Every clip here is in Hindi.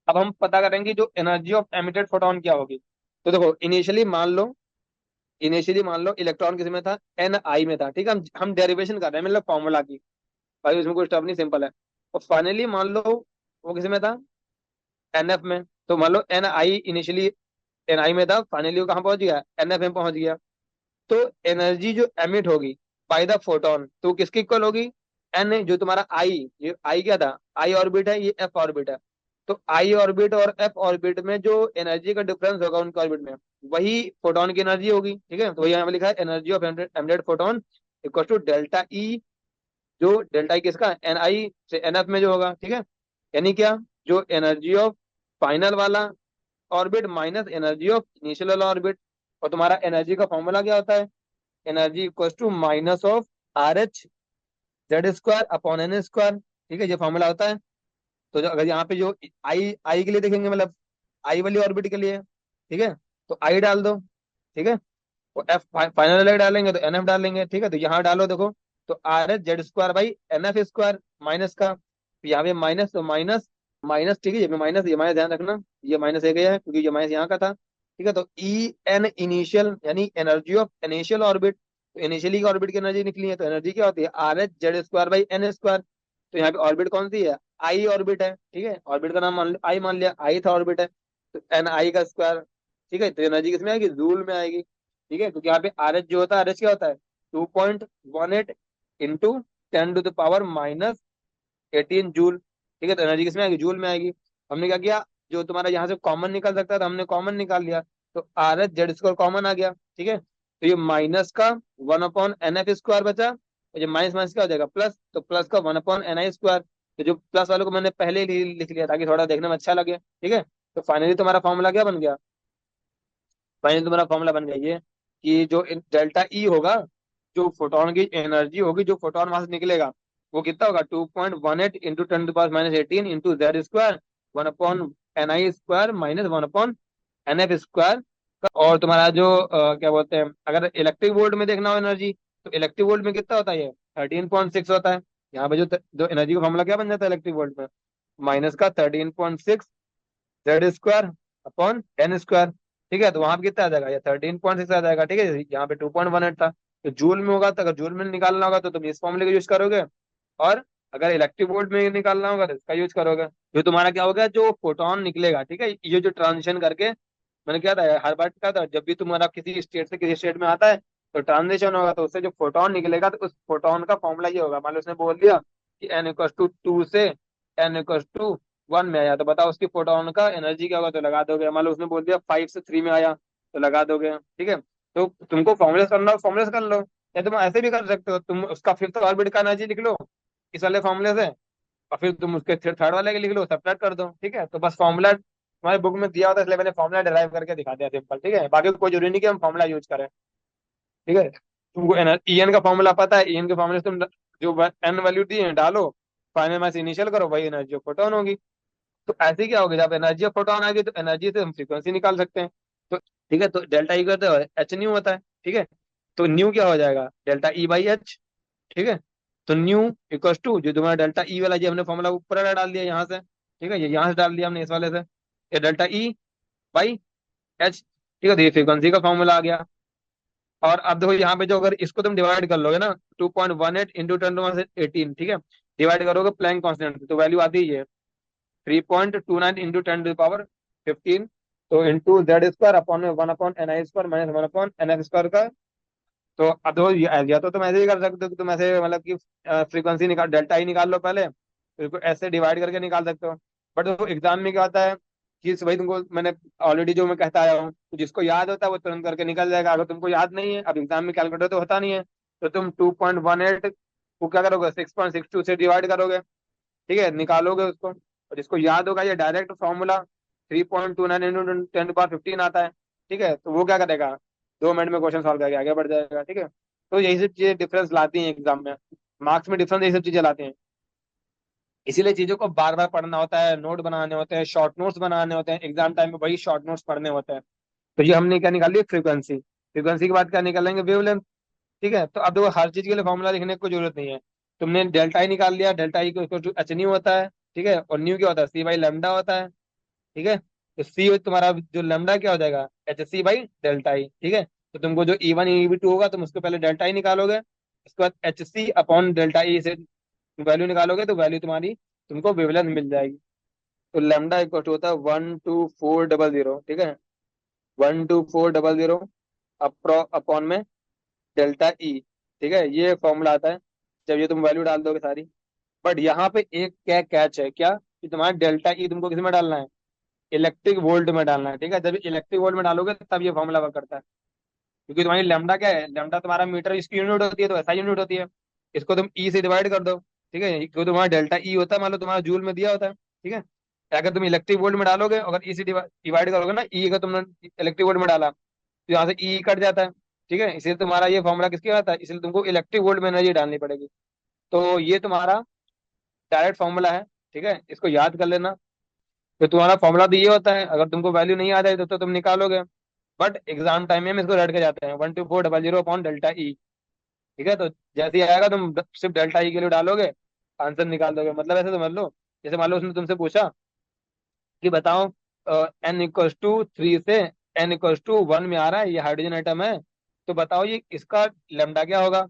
अब हम पता करेंगे जो एनर्जी ऑफ एमिटेड फोटोन क्या होगी। तो देखो इनिशियली मान लो इलेक्ट्रॉन किस में था, एन आई में था, ठीक है। हम डेरिवेशन कर रहे हैं मतलब फॉर्मूला की, भाई उसमें कोई स्टफ नहीं, सिंपल है। और फाइनली मान लो वो किस में था, एन एफ में। तो मान लो एन आई इनिशियली एन आई में था, फाइनली वो कहाँ पहुंच गया, एन एफ में पहुंच गया। तो एनर्जी जो एमिट होगी बाय द फोटोन, तो किसकी इक्वल होगी, एन जो तुम्हारा आई, ये आई क्या था, आई ऑर्बिट है, ये एफ ऑर्बिट है। तो आई ऑर्बिट और एफ ऑर्बिट में जो एनर्जी का डिफरेंस होगा उनके ऑर्बिट में, वही फोटोन की एनर्जी होगी, ठीक है। तो वही यहाँ पे लिखा है energy of emitted photon equal to delta E, जो डेल्टा ई किसका, एन आई से एन एफ में जो होगा, ठीक है। यानी क्या, जो एनर्जी ऑफ फाइनल वाला orbit minus energy of initial वाला ऑर्बिट। और तुम्हारा एनर्जी का फॉर्मूला क्या होता है, energy equal to minus of R H Z square upon N square, ठीक है, ये फॉर्मूला होता है। तो अगर यहाँ पे जो आई आई के लिए देखेंगे, मतलब आई वाली ऑर्बिट के लिए, ठीक है, तो आई डाल दो, ठीक है। और एफ फाइनल वाले डालेंगे तो एन एफ डालेंगे, ठीक है। तो यहाँ डालो देखो, तो R H Z square by N F square minus का, तो यहाँ पे माइनस, तो माइनस माइनस, ठीक है, ये माइनस ध्यान रखना, ये माइनस एक है क्योंकि ये माइनस यहाँ का था, ठीक है। तो ई एन इनिशियल यानी एनर्जी ऑफ इनिशियल ऑर्बिट, तो इनिशियली की ऑर्बिट की एनर्जी निकली है, तो एनर्जी क्या होती है, R H Z square by N square. तो यहाँ पे ऑर्बिट कौन सी है, आई ऑर्बिट है, ठीक है। ऑर्बिट का नाम आई मान लिया, आई था ऑर्बिट है, तो एन आई का स्क्वायर, ठीक है। तो एनर्जी किसमें आएगी, जूल में आएगी, ठीक है। क्योंकि यहाँ पे आर एच जो होता है, आर एच क्या होता है, 2.18 into 10 to the power -18 joule, ठीक है। तो एनर्जी किसमें आएगी, जूल में आएगी। हमने क्या किया, जो तुम्हारा यहाँ से कॉमन निकल सकता था हमने कॉमन निकाल लिया, तो R H Z square common आ गया, ठीक है। तो ये माइनस का 1/एन एफ स्क्वायर बचा, और ये माइनस माइनस क्या हो जाएगा, प्लस, तो प्लस का 1/एन आई स्क्वायर। तो जो प्लस वाले को मैंने पहले ही लिख लिया ताकि थोड़ा देखने में अच्छा लगे, ठीक है। तो फाइनली तुम्हारा फॉर्मूला क्या बन गया, फाइनली तुम्हारा फॉर्मूला बन गया ये, कि जो डेल्टा ई होगा, जो फोटोन की एनर्जी होगी, जो फोटोन वहां से निकलेगा, वो कितना होगा, 2.18 into 10 to the power -18 into Z square, 1/एन आई स्क्वायर माइनस 1/एन एफ स्क्वायर। और तुम्हारा जो क्या बोलते हैं, अगर इलेक्ट्रिक वोल्ट में देखना हो एनर्जी, तो इलेक्ट्रिक वोल्ट में कितना होता है, ये 13.6 होता है। यहाँ पे जो एनर्जी का फॉर्मूला क्या बन जाता है इलेक्ट्रिक वोल्ट में, माइनस का 13.6 Z square upon N square, ठीक है। तो वहां पे कितना आ जाएगा, ये 13.6 आ जाएगा, ठीक है। यहाँ पे 2.18 था, तो जूल में होगा, तो अगर जूल में निकालना होगा तो तुम इस फॉर्मूले का यूज करोगे, और अगर इलेक्ट्रिक वोल्ट में निकालना होगा तो इसका यूज करोगे। जो तुम्हारा क्या होगा, जो फोटोन निकलेगा, ठीक है, ये जो ट्रांजिशन करके, मैंने क्या था हर बार क्या था, जब भी तुम्हारा किसी स्टेट से किसी स्टेट में आता है तो ट्रांजिशन होगा, तो उससे जो फोटोन निकलेगा तो उस फोटोन का फॉर्मूला ये होगा। मान लो उसने बोल दिया कि n = 2 से n = 1 में आया, तो बताओ उसकी फोटोन का एनर्जी क्या होगा, तो लगा दोगे। मान लो उसने बोल दिया 5 से 3 में आया, तो लगा दोगे, ठीक है। तो तुमको फॉर्मूले करना हो फॉर्मूले कर लो, या तुम ऐसे भी कर सकते हो, तुम उसका फिफ्थ ऑर्बिट का एनर्जी लिख लो इस वाले फॉर्मूले से, और फिर तुम उसके थर्ड वाले के लिख लो, सब्ट्रैक्ट कर दो, ठीक है। तो बस फॉर्मूला तुम्हारे बुक में दिया होता है, इसलिए मैंने फॉर्मूला डिराइव करके दिखा दिया सिंपल, ठीक है। बाकी कोई जरूरी नहीं कि हम फॉर्मूला यूज करें, ठीक है। तुमको ई एन का फॉर्मूला पता है, ई एन के फॉर्मूले से तुम जो एन वैल्यू दी है डालो, फाइनल में से इनिशियल करो, वही एनर्जी ऑफ फोटोन होगी। तो ऐसे क्या होगी, जब एनर्जी ऑफ फोटोन आ गई तो एनर्जी से हम फ्रीक्वेंसी निकाल सकते हैं। तो ठीक है, तो डेल्टा ई करते हो एच न्यू होता है, ठीक है। तो न्यू क्या हो जाएगा, डेल्टा ई बाई एच, ठीक है। तो न्यू इक्वल्स टू जो तुम्हारा डेल्टा ई वाला, जो हमने फॉर्मूला ऊपर वाला डाल दिया यहाँ से, ठीक है, ये यहाँ से डाल दिया हमने इस वाले से, ये डेल्टा ई बाई एच, ठीक है। तो ये फ्रीक्वेंसी का फॉर्मूला आ गया। और अब देखो यहाँ पे जो, अगर इसको तुम डिवाइड कर लोगे ना, 2.18 इंटू 10 to the power 18, ठीक है, डिवाइड करोगे प्लैंक कांस्टेंट, तो वैल्यू आती है 3.29 इंटू 10 to the power 15, तो into Z square upon 1/एन I square minus 1/एन एफ स्क्वायर का। तो अब देखो या तो तुम ऐसे ही कर सकते हो कि तुम ऐसे मतलब कि फ्रीक्वेंसी निकाल, डेल्टा ही निकाल लो पहले, फिर उसको ऐसे डिवाइड करके निकाल सकते हो। बट देखो एग्जाम में क्या होता है कि भाई तुमको मैंने ऑलरेडी जो मैं कहता आया हूँ, तो जिसको याद होता है वो तुरंत करके निकल जाएगा। अगर तुमको याद नहीं है, अब एग्जाम में कैलकुलेटर तो होता नहीं है, तो तुम 2.18 को क्या करोगे, 6.62 से डिवाइड करोगे, ठीक है, निकालोगे उसको। और जिसको याद होगा, ये direct formula 3.29 into 10 to the power 15 आता है, ठीक है। तो वो क्या करेगा, 2 मिनट में क्वेश्चन सॉल्व करके आगे बढ़ जाएगा, ठीक है। तो यही सब चीजें डिफरेंस लाती हैं एग्जाम में, मार्क्स में डिफरेंस यही सब चीजें लाती हैं। इसीलिए चीजों को बार बार पढ़ना होता है, नोट बनाने होते हैं, शॉर्ट नोट्स बनाने होते हैं, एग्जाम टाइम में वही शॉर्ट नोट्स पढ़ने होते हैं। तो ये हमने क्या निकाली, फ्रीक्वेंसी, फ्रीक्वेंसी के बाद क्या निकालेंगे, वेवलेंथ, ठीक है। तो अब देखो हर चीज के लिए फॉर्मूला लिखने की कोई जरूरत नहीं है, तुमने डेल्टा ही निकाल लिया, डेल्टा ई को एच न्यू होता है, ठीक है। और न्यू क्या होता है, सी बाई लेमडा होता है, ठीक है। तो सी तुम्हारा जो लेमडा क्या हो जाएगा, H C by delta E, ठीक है। तो तुमको जो ई वन ई टू होगा तुम उसको पहले डेल्टा ई निकालोगे, उसके बाद H C upon delta E से वैल्यू निकालोगे तो वैल्यू तुम्हारी तुमको वेवलेंथ मिल जाएगी। तो लेमडा इक्वल टू होता है 12400, ठीक है, 12400 अप्रो अपॉन में डेल्टा ई, ठीक है, ये फॉर्मूला आता है जब ये तुम वैल्यू डाल दोगे सारी। बट यहाँ पे एक क्या कैच है क्या, कि तुम्हारा डेल्टा ई तुमको किस में डालना है, इलेक्ट्रिक वोल्ट में डालना है, ठीक है। जब इलेक्ट्रिक वोल्ट में डालोगे तब ये फॉर्मूला वर्क करता है, क्योंकि तुम्हारी लैम्डा क्या है, लैम्डा तुम्हारा मीटर इसकी यूनिट होती है तो ऐसा यूनिट होती है, इसको तुम ई से डिवाइड कर दो, ठीक है, क्योंकि तुम्हारा डेल्टा ई होता है, मान लो तुम्हारा जूल में दिया होता है, ठीक है। अगर तुम इलेक्ट्रिक वोल्ट में डालोगे, अगर ई से डिवाइड करोगे ना, ई अगर तुमने इलेक्ट्रिक वोल्ट में डाला तो यहाँ से ई कट जाता है, ठीक है, इसलिए तुम्हारा ये फॉर्मूला किसके आता है, इसलिए तुमको इलेक्ट्रिक वोल्ट में एनर्जी डालनी पड़ेगी। तो ये तुम्हारा डायरेक्ट फॉर्मूला है, ठीक है, इसको याद कर लेना। तो तुम्हारा फॉर्मूला तो ये होता है, अगर तुमको वैल्यू नहीं आ जाए तो तुम निकालोगे। बट एग्जाम टाइम में हम इसको रट के जाते हैं, 12400 अपॉन डेल्टा ई, ठीक है। तो जैसे ही आएगा तुम सिर्फ डेल्टा ई के लिए डालोगे, आंसर निकाल दोगे। मतलब ऐसे समझ लो, जैसे मान लो उसने तुमसे पूछा कि बताओ एन इक्वल्स टू थ्री से एन इक्वल्स टू वन में आ रहा है, ये हाइड्रोजन एटम है, तो बताओ ये इसका लेमडा क्या होगा,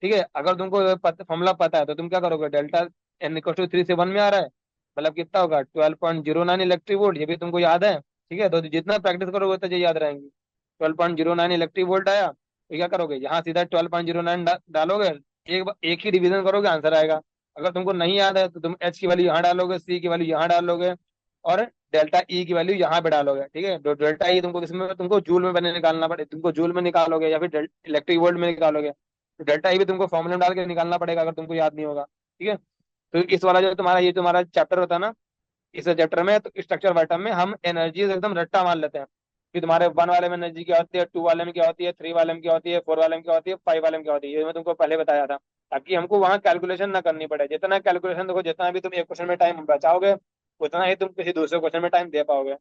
ठीक है। अगर तुमको फॉर्मूला पता है तो तुम क्या करोगे, delta N equal to three से वन में आ रहा है, मतलब कितना होगा 12.09 इलेक्ट्रिक वोल्ट, ये भी तुमको याद है, ठीक है। तो जितना प्रैक्टिस करोगे उतना ये याद रहेंगी। 12.09 इलेक्ट्रिक वोल्ट आया तो क्या करोगे, यहाँ सीधा 12.09 डालोगे, एक ही डिवीजन करोगे आंसर आएगा। अगर तुमको नहीं याद है तो तुम एच की वैल्यू यहाँ डालोगे, सी की वैल्यू यहाँ डालोगे, और डेल्टा ई की वैल्यू यहाँ पे डालोगे, ठीक है। तो डेल्टा ई तुमको किसमें, तुमको जूल में बने निकालना पड़े, तुमको जूल में निकालोगे या फिर इलेक्ट्रिक वोल्ट में निकालोगे। तो डेल्टा ई भी तुमको फॉर्मूला में डाल के निकालना पड़ेगा अगर तुमको याद नहीं होगा, ठीक है। तो इस वाला जो तुम्हारा ये तुम्हारा चैप्टर होता है ना, इस चैप्टर में तो स्ट्रक्चर वाइटम में हम एनर्जी एकदम रट्टा मान लेते हैं कि तुम्हारे वन वाले में एनर्जी क्या होती है, टू वाले में क्या होती है, थ्री वाले में क्या होती है, फोर वाले में क्या होती है, फाइव वाले में क्या होती है, ये मैं तुमको पहले बताया था, ताकि हमको वहाँ कैलकुलेशन ना करनी पड़े। जितना कैलकुलेशन देखो, जितना भी तुम एक क्वेश्चन में टाइम बचाओगे उतना ही तुम किसी दूसरे क्वेश्चन में टाइम दे पाओगे,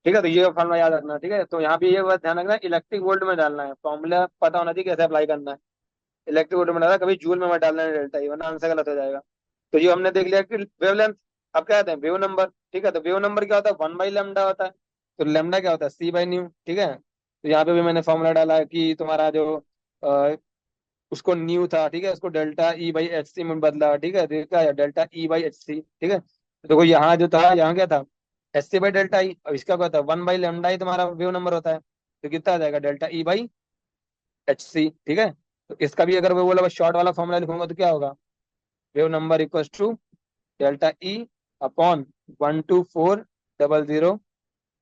ठीक है। तो ये फॉर्मूला याद रखना, ठीक है। तो यहाँ पे ये बात ध्यान रखना, इलेक्ट्रिक वोल्ट में डालना है, फॉर्मूला पता होना चाहिए कैसे अप्लाई करना है। इलेक्ट्रिक वोल्ट में डाला, कभी जूल में मत डालना है डेल्टा ई, वरना आंसर गलत हो जाएगा। तो ये हमने देख लिया कि वेवलेंथ। अब क्या कहते हैं, वेव नंबर, ठीक है। तो वेव नंबर क्या होता है, वन बाई लेमडा होता है। तो लेमडा क्या होता है, सी बाई न्यू, ठीक है। तो यहाँ पे भी मैंने फॉर्मूला डाला है कि तुम्हारा जो अ, उसको न्यू था, ठीक है, उसको delta E by H C में बदला, ठीक है। तो क्या है, delta E by H C, ठीक है। तो देखो यहाँ जो था, यहाँ क्या था, H C by delta E, अब इसका क्या होता है, वन बाई लेमडा ही तुम्हारा वेव नंबर होता है। तो कितना आ जाएगा, delta E by H C, ठीक है। तो इसका भी अगर वो बोला शॉर्ट वाला फॉर्मूला लिखूंगा तो क्या होगा, wave number equals to delta E upon 12400।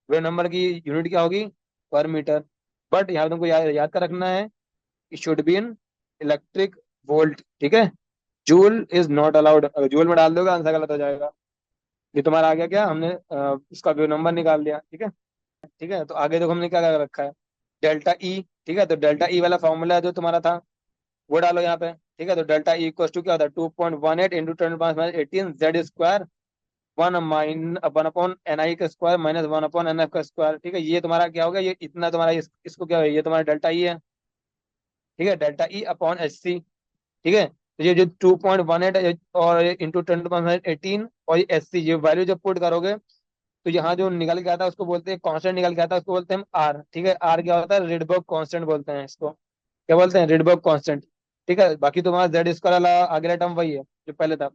Wave number की यूनिट क्या होगी, पर मीटर। बट यहाँ तुमको याद कर रखना है, it should be in electric volt, ठीक है। जूल इज नॉट अलाउड, अगर जूल में डाल दोगे आंसर गलत हो जाएगा। ये तुम्हारा आ गया, क्या हमने इसका वेव नंबर निकाल दिया, ठीक है। ठीक है, तो आगे देखो हमने क्या क्या रखा है, डेल्टा ई, ठीक है। तो डेल्टा ई वाला फॉर्मूला जो तुम्हारा था वो डालो यहाँ पे, ठीक है। तो डेल्टा ई इक्वल टू क्या होता है, 2.18 into 10⁻18 Z square, one upon N I का square minus one upon N F का स्क्वायर, ठीक है। ये तुम्हारा क्या होगा, ये इतना तुम्हारा इसको क्या है, ये तुम्हारा डेल्टा ई है, ठीक है, delta E upon H C, ठीक है। तो ये जो 2.18 और इंटू 10⁻18 और ये एच सी, ये वैल्यू जब पुट करोगे तो यहाँ जो निकल के आता है उसको बोलते हैं कांस्टेंट, निकल के आता है उसको बोलते हैं हम आर, ठीक है। आर क्या होता है, रिडबर्ग कांस्टेंट बोलते हैं इसको, क्या बोलते हैं, रिडबर्ग कांस्टेंट, ठीक है। बाकी तुम्हारा जेड स्क्वायर वाला अगला टर्म वही है जो पहले था।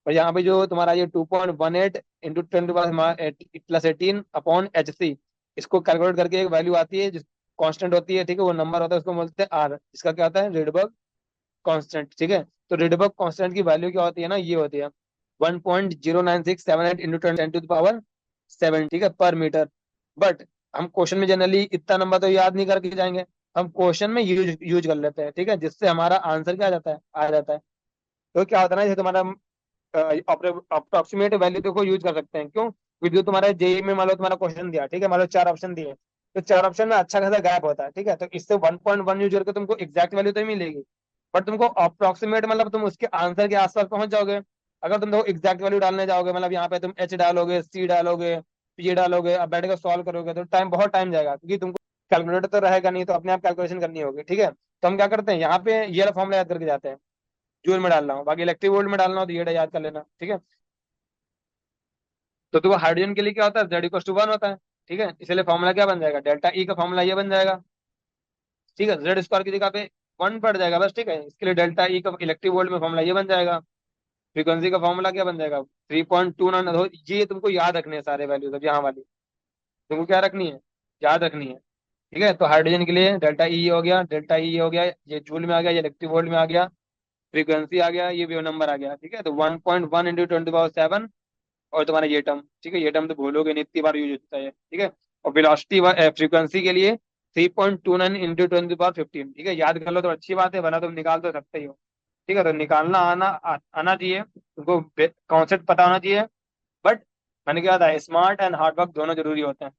और यहाँ पे जो तुम्हारा ये 2.18 इंटू 10⁻18 अपॉन एच सी, इसको कैलकुलेट करके एक वैल्यू आती है जिस कांस्टेंट होती है, ठीक है, वो नंबर होता है, उसको बोलते हैं आर, इसका क्या होता है, रिडबर्ग कांस्टेंट, ठीक है। तो रिडबर्ग कांस्टेंट की वैल्यू क्या होती है ना, ये होती है 1.09678 इंटू 10⁻7, ठीक है, पर मीटर। बट हम क्वेश्चन में जनरली इतना नंबर तो याद नहीं करके जाएंगे, हम क्वेश्चन में यूज यूज कर लेते हैं, ठीक है, जिससे हमारा आंसर क्या आ जाता है। तो क्या होता है ना, जैसे तुम्हारा अप्रोक्सीमेट वैल्यू को यूज कर सकते हैं, क्यों, क्योंकि जो तुम्हारे जेई में मान लो तुम्हारा क्वेश्चन दिया, ठीक है, मान लो चार ऑप्शन दिए, तो चार ऑप्शन में अच्छा खासा गैप होता है, ठीक है। तो इससे 1.1 यूज करके तुमको एग्जैक्ट वैल्यू तो ही मिलेगी, बट तुमको अप्रोक्सीमेट मतलब तुम उसके आंसर के आसपास पहुंच जाओगे। अगर तुम देखो एग्जैक्ट वैल्यू डालने जाओगे, मतलब यहाँ पे तुम एच डालोगे, सी डालोगे, पी डालोगे, अब बैठ कर सॉल्व करोगे तो बहुत टाइम जाएगा, क्योंकि तुमको कैलकुलेटर तो रहेगा नहीं, तो अपने आप कैलकुलेशन करनी होगी, ठीक है। तो हम क्या करते हैं, यहाँ पे ये फॉर्मूला याद करके जाते हैं, जूल में डालना हो, बाकी इलेक्ट्रिक वोल्ट में डालना हो तो ये याद कर लेना, ठीक है। तो देखो हाइड्रोजन के लिए क्या होता है, जेड इक्वल टू 1 होता है। ठीक है, इसलिए फॉर्मूला क्या बन जाएगा, डेल्टा ई का फॉर्मूला ये बन जाएगा। ठीक है, जेड स्क्वायर की जगह पे 1 पड़ जाएगा बस। ठीक है, इसके लिए डेल्टा ई का इलेक्ट्रिक वोल्ट में फॉर्मूला ये बन जाएगा। फ्रीक्वेंसी का फॉर्मूला क्या बन जाएगा, 3.29। ये तुमको याद रखने हैं सारे वैल्यूज, अब यहाँ वाली तुमको क्या रखनी है, याद रखनी है। ठीक है, तो हाइड्रोजन के लिए डेल्टा ई हो गया, डेल्टा ई हो गया, ये जूल में आ गया, ये इलेक्ट्रिक वोल्ट में आ गया, फ्रीक्वेंसी आ गया, ये वेव नंबर आ गया। ठीक है, तो 1.1 इंटू 10⁻7। और तुम्हारा ये टर्म, ठीक है, ये टर्म तो भूलोगे नहीं, इतनी बार यूज होता है। ठीक है, और वेलोसिटी फ्रीक्वेंसी के लिए 3.29 इंटू 10⁻15। ठीक है, याद कर लो तो अच्छी बात है, वरना तुम निकाल तो सकते ही हो। ठीक है, तो निकालना आना चाहिए तुमको, कॉन्सेप्ट पता होना चाहिए। बट मैंने क्या था, स्मार्ट एंड हार्ड वर्क दोनों जरूरी होते हैं।